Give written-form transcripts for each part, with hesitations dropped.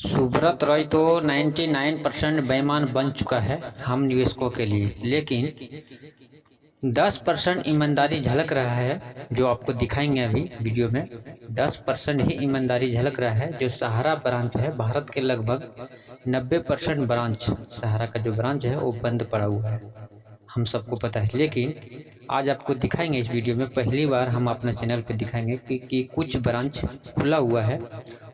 सुब्रत रॉय तो 99% बेईमान बन चुका है हम निवेशकों के लिए, लेकिन 10% ईमानदारी झलक रहा है जो आपको दिखाएंगे अभी वीडियो में। 10% ही ईमानदारी झलक रहा है। जो सहारा ब्रांच है, भारत के लगभग 90% ब्रांच, सहारा का जो ब्रांच है वो बंद पड़ा हुआ है, हम सबको पता है। लेकिन आज आपको दिखाएंगे इस वीडियो में, पहली बार हम अपने चैनल पे दिखाएंगे कि कुछ ब्रांच खुला हुआ है,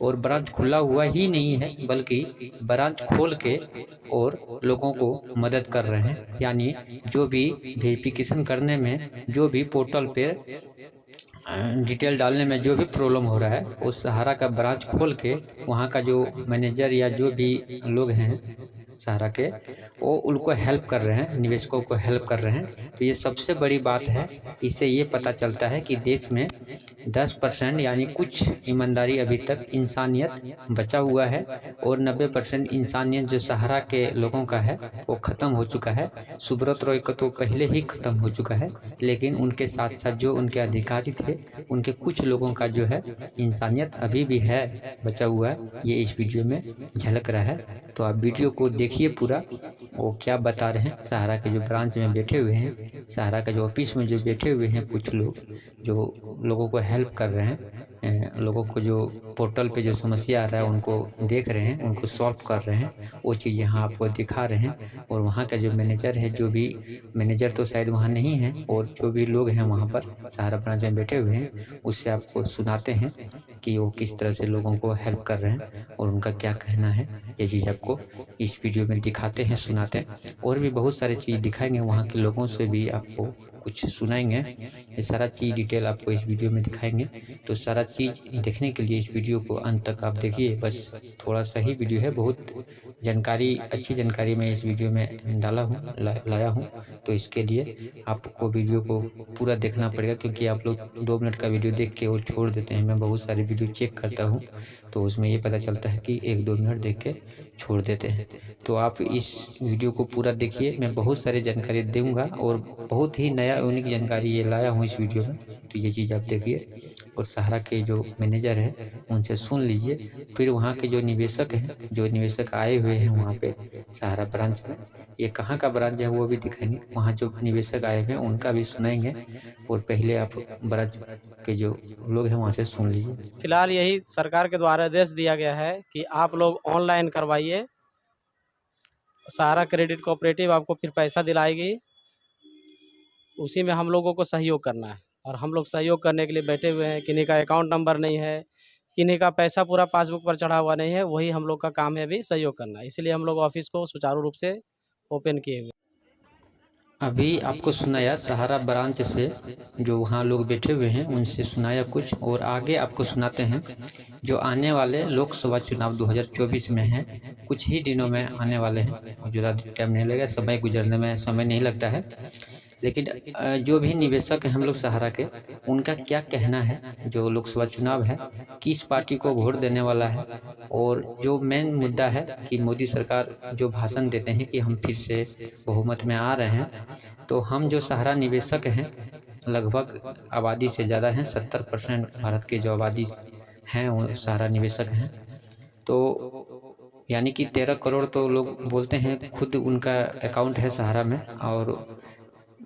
और ब्रांच खुला हुआ ही नहीं है बल्कि ब्रांच खोल के और लोगों को मदद कर रहे हैं। यानी जो भी वेरिफिकेशन करने में, जो भी पोर्टल पे डिटेल डालने में जो भी प्रॉब्लम हो रहा है, उस सहारा का ब्रांच खोल के वहाँ का जो मैनेजर या जो भी लोग हैं सहारा के, वो उनको हेल्प कर रहे हैं, निवेशकों को हेल्प कर रहे हैं। तो ये सबसे बड़ी बात है। इससे ये पता चलता है कि देश में 10% यानी कुछ ईमानदारी अभी तक इंसानियत बचा हुआ है, और 90% इंसानियत जो सहारा के लोगों का है वो ख़त्म हो चुका है। सुब्रत रॉय का तो पहले ही ख़त्म हो चुका है, लेकिन उनके साथ साथ जो उनके अधिकारी थे, उनके कुछ लोगों का जो है इंसानियत अभी भी है बचा हुआ है। ये इस वीडियो में झलक रहा है, तो आप वीडियो को देखिए पूरा। वो क्या बता रहे हैं, सहारा के जो ब्रांच में बैठे हुए हैं, सहारा के जो ऑफिस में जो बैठे हुए हैं कुछ लोग, जो लोगों को हेल्प कर रहे हैं, लोगों को जो पोर्टल पे जो समस्या आ रहा है उनको देख रहे हैं, उनको सॉल्व कर रहे हैं, वो चीज़ यहाँ आपको दिखा रहे हैं। और वहाँ का जो मैनेजर है, जो भी मैनेजर तो शायद वहाँ नहीं है, और जो भी लोग हैं वहाँ पर सहारा ब्रांच में बैठे हुए हैं, उससे आपको सुनाते हैं कि वो किस तरह से लोगों को हेल्प कर रहे हैं और उनका क्या कहना है। ये चीज़ आपको इस वीडियो में दिखाते हैं, सुनाते हैं, और भी बहुत सारी चीज़ दिखाएंगे, वहाँ के लोगों से भी आपको कुछ सुनाएंगे। ये सारा चीज़ डिटेल आपको इस वीडियो में दिखाएंगे। तो सारा चीज़ देखने के लिए इस वीडियो को अंत तक आप देखिए। बस थोड़ा सा ही वीडियो है, बहुत जानकारी, अच्छी जानकारी मैं इस वीडियो में डाला हूँ, लाया हूँ। तो इसके लिए आपको वीडियो को पूरा देखना पड़ेगा, क्योंकि आप लोग 2 मिनट का वीडियो देख के और छोड़ देते हैं। मैं बहुत सारी वीडियो चेक करता हूँ, तो उसमें ये पता चलता है कि 1-2 मिनट देख के छोड़ देते हैं। तो आप इस वीडियो को पूरा देखिए, मैं बहुत सारी जानकारी दूंगा, और बहुत ही नया यूनिक जानकारी ये लाया हूँ इस वीडियो में। तो ये चीज़ आप देखिए, और सहारा के जो मैनेजर हैं उनसे सुन लीजिए। फिर वहाँ के जो निवेशक हैं, जो निवेशक आए हुए हैं वहाँ पे सहारा ब्रांच में, ये कहाँ का ब्रांच है वो भी दिखाएंगे, वहाँ जो निवेशक आए हुए हैं उनका भी सुनाएंगे। और पहले आप ब्रांच के जो लोग हैं वहाँ से सुन लीजिए। फिलहाल यही सरकार के द्वारा आदेश दिया गया है कि आप लोग ऑनलाइन करवाइए, सहारा क्रेडिट कोऑपरेटिव आपको फिर पैसा दिलाएगी, उसी में हम लोगों को सहयोग करना है। और हम लोग सहयोग करने के लिए बैठे हुए हैं। किन्हीं का अकाउंट नंबर नहीं है, किन्हीं का पैसा पूरा पासबुक पर चढ़ा हुआ नहीं है, वही हम लोग का काम है अभी सहयोग करना। इसलिए हम लोग ऑफिस को सुचारू रूप से ओपन किए हुए। अभी आपको सुनाया सहारा ब्रांच से, जो वहाँ लोग बैठे हुए हैं उनसे सुनाया कुछ, और आगे आपको सुनाते हैं जो आने वाले लोकसभा चुनाव 2024 में हैं, कुछ ही दिनों में आने वाले हैं, और ज़्यादा टाइम नहीं लगेगा, समय गुजरने में समय नहीं लगता है। लेकिन जो भी निवेशक हैं हम लोग सहारा के, उनका क्या कहना है, जो लोकसभा चुनाव है किस पार्टी को वोट देने वाला है, और जो मेन मुद्दा है कि मोदी सरकार जो भाषण देते हैं कि हम फिर से बहुमत में आ रहे हैं, तो हम जो सहारा निवेशक हैं लगभग आबादी से ज़्यादा हैं, 70% भारत के जो आबादी हैं वो सहारा निवेशक हैं। तो यानी कि 13 करोड़ तो लोग बोलते हैं, खुद उनका अकाउंट है सहारा में, और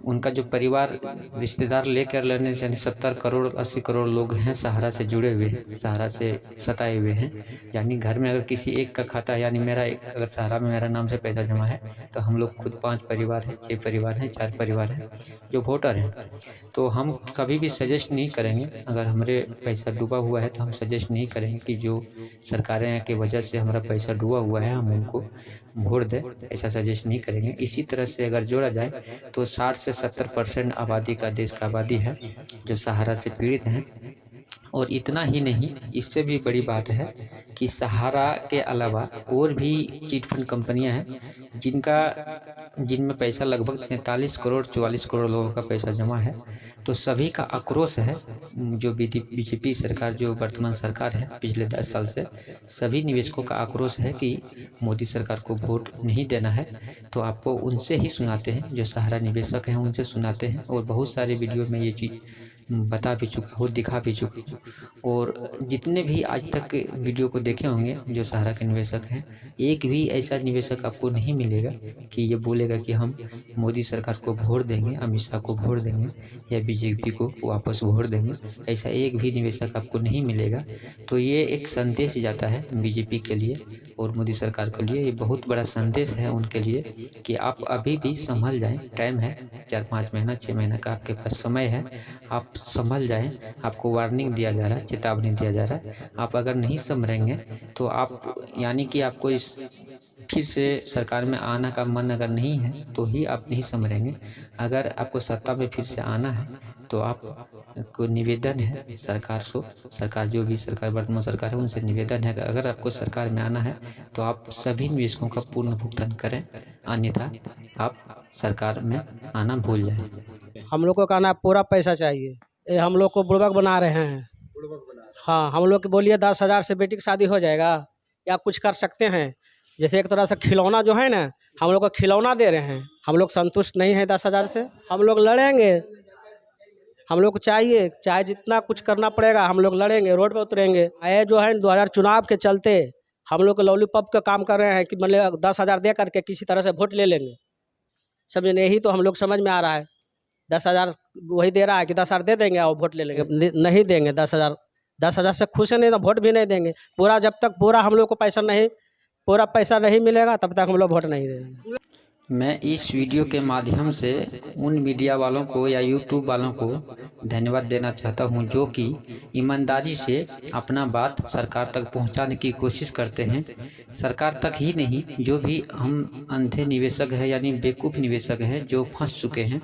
उनका जो परिवार रिश्तेदार लेकर लेने से 70 करोड़ 80 करोड़ लोग हैं सहारा से जुड़े हुए हैं, सहारा से सताए हुए हैं। यानी घर में अगर किसी एक का खाता है, यानी मेरा एक, अगर सहारा में मेरा नाम से पैसा जमा है, तो हम लोग खुद 5 परिवार हैं, 6 परिवार हैं, 4 परिवार हैं जो वोटर हैं। तो हम कभी भी सजेस्ट नहीं करेंगे, अगर हमारे पैसा डूबा हुआ है तो हम सजेस्ट नहीं करेंगे कि जो सरकारें की वजह से हमारा पैसा डूबा हुआ है हम उनको वोट दें, ऐसा सजेस्ट नहीं करेंगे। इसी तरह से अगर जोड़ा जाए तो 60 से 70% आबादी का, देश का आबादी है जो सहारा से पीड़ित हैं। और इतना ही नहीं, इससे भी बड़ी बात है कि सहारा के अलावा और भी चिट फंड कंपनियां हैं जिनमें पैसा लगभग 43 करोड़ 44 करोड़ लोगों का पैसा जमा है। तो सभी का आक्रोश है, जो बीजेपी सरकार, जो वर्तमान सरकार है पिछले 10 साल से, सभी निवेशकों का आक्रोश है कि मोदी सरकार को वोट नहीं देना है। तो आपको उनसे ही सुनाते हैं, जो सहारा निवेशक हैं उनसे सुनाते हैं, और बहुत सारे वीडियो में ये चीज़ बता भी चुका हूँ, दिखा भी चुका हूँ। और जितने भी आज तक वीडियो को देखे होंगे जो सहारा के निवेशक हैं, एक भी ऐसा निवेशक आपको नहीं मिलेगा कि ये बोलेगा कि हम मोदी सरकार को वोट देंगे, अमित शाह को वोट देंगे या बीजेपी को वापस वोट देंगे। ऐसा एक भी निवेशक आपको नहीं मिलेगा। तो ये एक संदेश जाता है बीजेपी के लिए और मोदी सरकार के लिए। ये बहुत बड़ा संदेश है उनके लिए कि आप अभी भी संभल जाएं, टाइम है, 4-5 महीना 6 महीना का आपके पास समय है, आप संभल जाएं। आपको वार्निंग दिया जा रहा है, चेतावनी दिया जा रहा है। आप अगर नहीं संभलेंगे तो आप यानी कि आपको इस फिर से सरकार में आना का मन अगर नहीं है तो ही आप नहीं संभलेंगे। अगर आपको सत्ता में फिर से आना है तो आप को निवेदन है सरकार से, सरकार जो भी सरकार वर्तमान सरकार है उनसे निवेदन है कि अगर आपको सरकार में आना है तो आप सभी निवेशकों का पूर्ण भुगतान करें, अन्यथा आप सरकार में आना भूल जाएं। हम लोग को कहना है पूरा पैसा चाहिए। ये हम लोग को बुड़बक बना रहे हैं। हाँ, हम लोग के बोलिए 10,000 से बेटी की शादी हो जाएगा या कुछ कर सकते हैं। जैसे एक तरह से खिलौना जो है ना, हम लोग को खिलौना दे रहे हैं। हम लोग संतुष्ट नहीं है 10,000 से। हम लोग लड़ेंगे, हम लोग को चाहिए, चाहे जितना कुछ करना पड़ेगा हम लोग लड़ेंगे, रोड पे उतरेंगे। ये जो है 2000 चुनाव के चलते हम लोग लॉलीपॉप का काम कर रहे हैं कि मतलब 10,000 दे करके किसी तरह से वोट ले लेंगे। समझे, यही तो हम लोग समझ में आ रहा है। 10,000 वही दे रहा है कि 10,000 दे देंगे और वोट ले लेंगे। नहीं देंगे 10,000 से खुश नहीं तो वोट भी नहीं देंगे। पूरा जब तक पूरा हम लोग को पूरा पैसा नहीं मिलेगा तब तक हम लोग वोट नहीं देंगे। मैं इस वीडियो के माध्यम से उन मीडिया वालों को या यूट्यूब वालों को धन्यवाद देना चाहता हूं जो कि ईमानदारी से अपना बात सरकार तक पहुंचाने की कोशिश करते हैं। सरकार तक ही नहीं, जो भी हम अंधे निवेशक हैं यानी बेवकूफ़ निवेशक हैं जो फंस चुके हैं,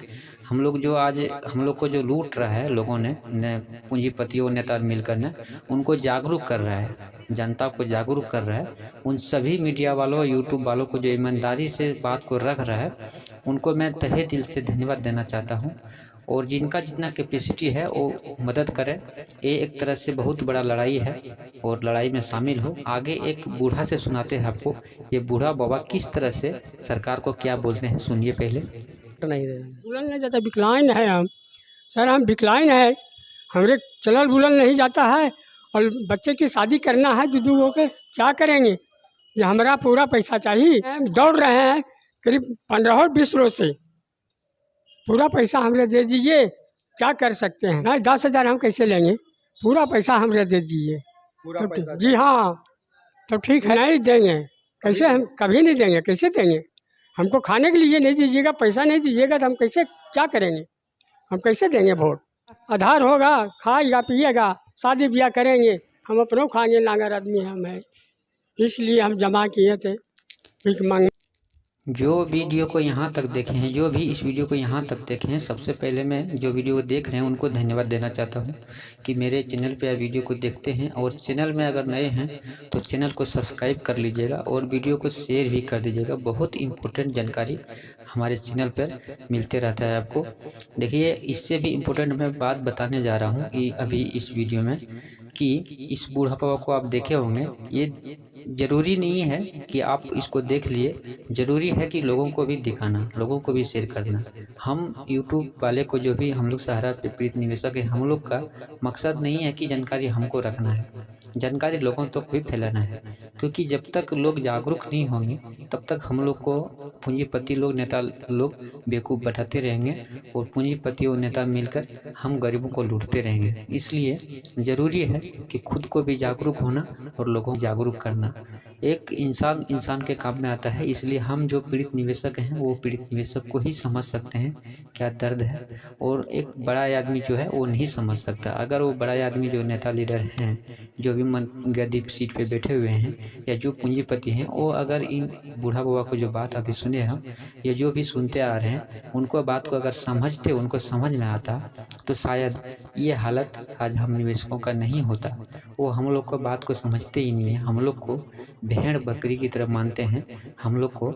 हम लोग जो आज हम लोग को जो लूट रहा है लोगों ने पूंजीपतियों नेता मिलकर ने उनको जागरूक कर रहा है, जनता को जागरूक कर रहा है। उन सभी मीडिया वालों यूट्यूब वालों को जो ईमानदारी से बात को रख रहा है उनको मैं तहे दिल से धन्यवाद देना चाहता हूं। और जिनका जितना कैपेसिटी है वो मदद करें। ये एक तरह से बहुत बड़ा लड़ाई है और लड़ाई में शामिल हो। आगे एक बूढ़ा से सुनाते हैं आपको, ये बूढ़ा बाबा किस तरह से सरकार को क्या बोलते हैं, सुनिए पहले। नहीं देंगे। बुलंद नहीं जाता, विकलांग है हम सर, हम विकलांग है, हमरे चलल बुलंद नहीं जाता है और बच्चे की शादी करना है दीदी हो के, क्या करेंगे। ये हमारा पूरा पैसा चाहिए। हम दौड़ रहे हैं करीब 15-20 रोज से, पूरा पैसा हमरे दे दीजिए। क्या कर सकते हैं, नहीं 10,000 हम कैसे लेंगे, पूरा पैसा हमरे दे दीजिए। तो जी हाँ, तो ठीक है, नहीं देंगे कैसे, हम कभी नहीं देंगे, कैसे देंगे। हमको खाने के लिए नहीं दीजिएगा, पैसा नहीं दीजिएगा तो हम कैसे क्या करेंगे, हम कैसे देंगे वोट। आधार होगा, खाएगा पिएगा, शादी ब्याह करेंगे, हम अपनों खाएंगे, नागर आदमी हम है, इसलिए हम जमा किए थे भीख मांग। जो वीडियो को यहाँ तक देखे हैं, जो भी इस वीडियो को यहाँ तक देखे हैं, सबसे पहले मैं जो वीडियो को देख रहे हैं उनको धन्यवाद देना चाहता हूँ कि मेरे चैनल पे वीडियो को देखते हैं। और चैनल में अगर नए हैं तो चैनल को सब्सक्राइब कर लीजिएगा और वीडियो को शेयर भी कर दीजिएगा। बहुत इम्पोर्टेंट जानकारी हमारे चैनल पर मिलते रहता है आपको। देखिए, इससे भी इम्पोर्टेंट मैं बात बताने जा रहा हूँ कि अभी इस वीडियो में कि इस बूढ़ापा को आप देखे होंगे, ये ज़रूरी नहीं है कि आप इसको देख लिए, ज़रूरी है कि लोगों को भी दिखाना, लोगों को भी शेयर करना। हम यूट्यूब वाले को जो भी हम लोग सहारा पे पीड़ित निवेशक है, हम लोग का मकसद नहीं है कि जानकारी हमको रखना है, जानकारी लोगों तक भी फैलाना है। क्योंकि जब तक लोग जागरूक नहीं होंगे तब तक हम लोग को पूंजीपति लोग, नेता लोग बेवकूफ़ बैठाते रहेंगे और पूंजीपति और नेता मिलकर हम गरीबों को लूटते रहेंगे। इसलिए ज़रूरी है कि खुद को भी जागरूक होना और लोगों को जागरूक करना। एक इंसान के काम में आता है। इसलिए हम जो पीड़ित निवेशक हैं वो पीड़ित निवेशक को ही समझ सकते हैं क्या दर्द है, और एक बड़ा आदमी जो है वो नहीं समझ सकता। अगर वो बड़ा आदमी जो नेता लीडर हैं, जो भी गद्दी सीट पे बैठे हुए हैं या जो पूंजीपति हैं, वो अगर इन बूढ़ा बाबा को जो बात अभी सुने हम, ये जो भी सुनते आ रहे हैं, उनको बात को अगर समझते, उनको समझ में आता तो शायद ये हालत आज हम निवेशकों का नहीं होता। वो हम लोग को बात को समझते ही नहीं है, हम लोग को भेड़ बकरी की तरह मानते हैं। हम लोग को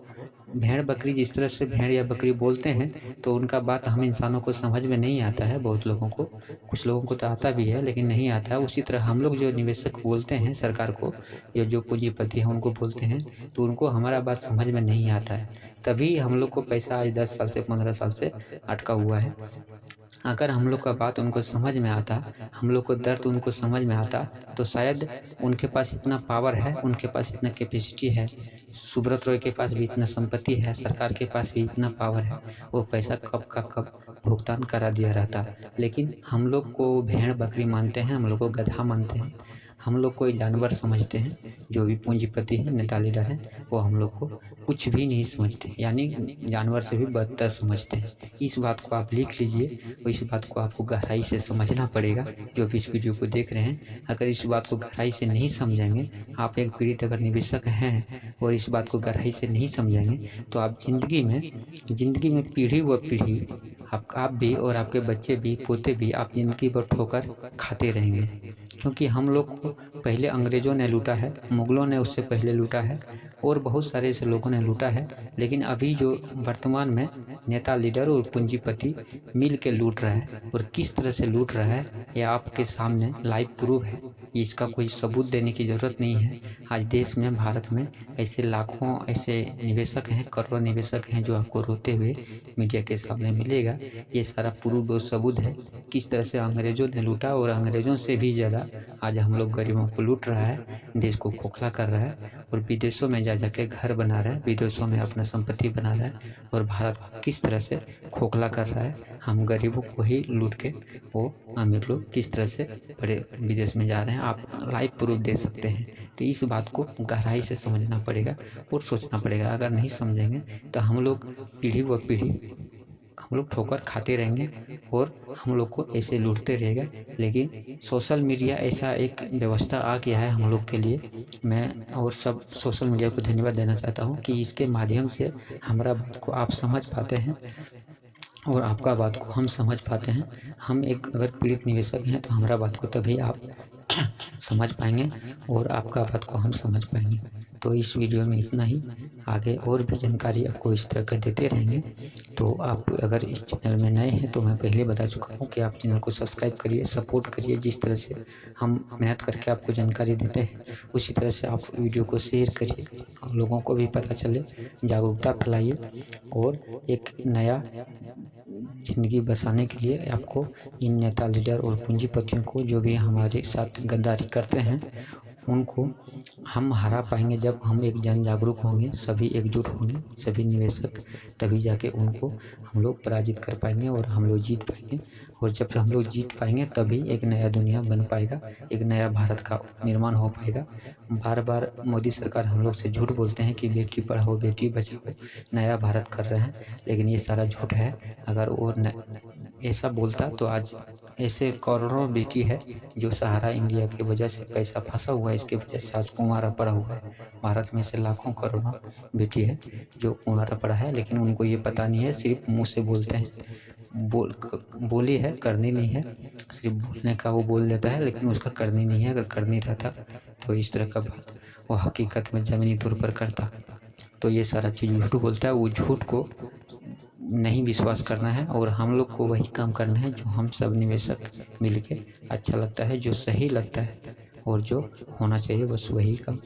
भेड़ बकरी, जिस तरह से भेड़ या बकरी बोलते हैं तो उनका बात हम इंसानों को समझ में नहीं आता है। बहुत लोगों को, कुछ लोगों को तो आता भी है लेकिन नहीं आता है। उसी तरह हम लोग जो निवेशक बोलते हैं सरकार को या जो पूंजीपति हैं उनको बोलते हैं तो उनको हमारा बात समझ में नहीं आता है। तभी हम लोग को पैसा आज 10 साल से 15 साल से अटका हुआ है। अगर हम लोग का बात उनको समझ में आता, हम लोग को दर्द उनको समझ में आता, तो शायद उनके पास इतना पावर है, उनके पास इतना कैपेसिटी है, सुब्रत रॉय के पास भी इतना संपत्ति है, सरकार के पास भी इतना पावर है, वो पैसा कब का कब भुगतान करा दिया रहता। लेकिन हम लोग को भेड़ बकरी मानते हैं, हम लोग को गधा मानते हैं, हम लोग को जानवर समझते हैं। जो भी पूंजीपति हैं, नेता लीडर हैं, वो हम लोग को कुछ भी नहीं समझते, यानी जानवर से भी बदतर समझते हैं। इस बात को आप लिख लीजिए और इस बात को आपको गहराई से समझना पड़ेगा। जो भी इस वीडियो को देख रहे हैं, अगर इस बात को गहराई से नहीं समझेंगे, आप एक पीड़ित अगर निवेशक हैं और इस बात को गहराई से नहीं समझेंगे, तो आप ज़िंदगी में पीढ़ी व पीढ़ी आप भी और आपके बच्चे भी, पोते भी, आप ज़िंदगी भर ठोकर खाते रहेंगे। क्योंकि हम लोग को पहले अंग्रेज़ों ने लूटा है, मुग़लों ने उससे पहले लूटा है और बहुत सारे ऐसे लोगों ने लूटा है। लेकिन अभी जो वर्तमान में नेता लीडर और पूंजीपति मिल के लूट रहा है, और किस तरह से लूट रहा है यह आपके सामने लाइव प्रूफ है। इसका कोई सबूत देने की ज़रूरत नहीं है। आज देश में, भारत में ऐसे लाखों ऐसे निवेशक हैं, करोड़ों निवेशक हैं जो आपको रोते हुए मीडिया के सामने मिलेगा। ये सारा प्रूफ और सबूत है किस तरह से अंग्रेज़ों ने लूटा, और अंग्रेज़ों से भी ज़्यादा आज हम लोग गरीबों को लूट रहा है, देश को खोखला कर रहा है और विदेशों में जा के घर बना रहा है, विदेशों में अपना संपत्ति बना रहा है और भारत को किस तरह से खोखला कर रहा है। हम गरीबों को ही लूट के वो अमीर लोग किस तरह से बड़े विदेश में जा रहे हैं, आप लाइव प्रूफ दे सकते हैं। तो इस बात को गहराई से समझना पड़ेगा और सोचना पड़ेगा। अगर नहीं समझेंगे तो हम लोग पीढ़ी व पीढ़ी हम लोग ठोकर खाते रहेंगे और हम लोग को ऐसे लूटते रहेगा। लेकिन सोशल मीडिया ऐसा एक व्यवस्था आ गया है हम लोग के लिए। मैं और सब सोशल मीडिया को धन्यवाद देना चाहता हूँ कि इसके माध्यम से हमारा बात को आप समझ पाते हैं और आपका बात को हम समझ पाते हैं। हम एक अगर पीड़ित निवेशक हैं तो हमारा बात को तभी आप समझ पाएंगे और आपका बात को हम समझ पाएंगे। तो इस वीडियो में इतना ही। आगे और भी जानकारी आपको इस तरह का देते रहेंगे। तो आप अगर इस चैनल में नए हैं तो मैं पहले बता चुका हूँ कि आप चैनल को सब्सक्राइब करिए, सपोर्ट करिए। जिस तरह से हम मेहनत करके आपको जानकारी देते हैं उसी तरह से आप वीडियो को शेयर करिए, लोगों को भी पता चले, जागरूकता फैलाइए और एक नया ज़िंदगी बसाने के लिए आपको इन नेता लीडर और पूंजीपतियों को जो भी हमारे साथ गद्दारी करते हैं उनको हम हरा पाएंगे जब हम एक जन जागरूक होंगे, सभी एकजुट होंगे, सभी निवेशक, तभी जाके उनको हम लोग पराजित कर पाएंगे और हम लोग जीत पाएंगे। और जब हम लोग जीत पाएंगे तभी एक नया दुनिया बन पाएगा, एक नया भारत का निर्माण हो पाएगा। बार बार मोदी सरकार हम लोग से झूठ बोलते हैं कि बेटी पढ़ाओ बेटी बचाओ, नया भारत कर रहे हैं, लेकिन ये सारा झूठ है। अगर वो ऐसा बोलता तो आज ऐसे करोड़ों बेटी है जो सहारा इंडिया की वजह से पैसा फंसा हुआ है, इसकी वजह से आज कुंवारा पड़ा हुआ है। भारत में से लाखों करोड़ों बेटी है जो कुंवारा पड़ा है, लेकिन उनको ये पता नहीं है, सिर्फ मुंह से बोलते हैं। बोली है, करनी नहीं है। सिर्फ बोलने का वो बोल देता है, लेकिन उसका करनी नहीं है। अगर करनी रहता तो इस तरह का बात वो हकीकत में ज़मीनी तौर पर करता। तो ये सारा चीज़ झूठ बोलता है। वो झूठ को नहीं विश्वास करना है और हम लोग को वही काम करना है जो हम सब निवेशक मिलके अच्छा लगता है, जो सही लगता है और जो होना चाहिए बस वही काम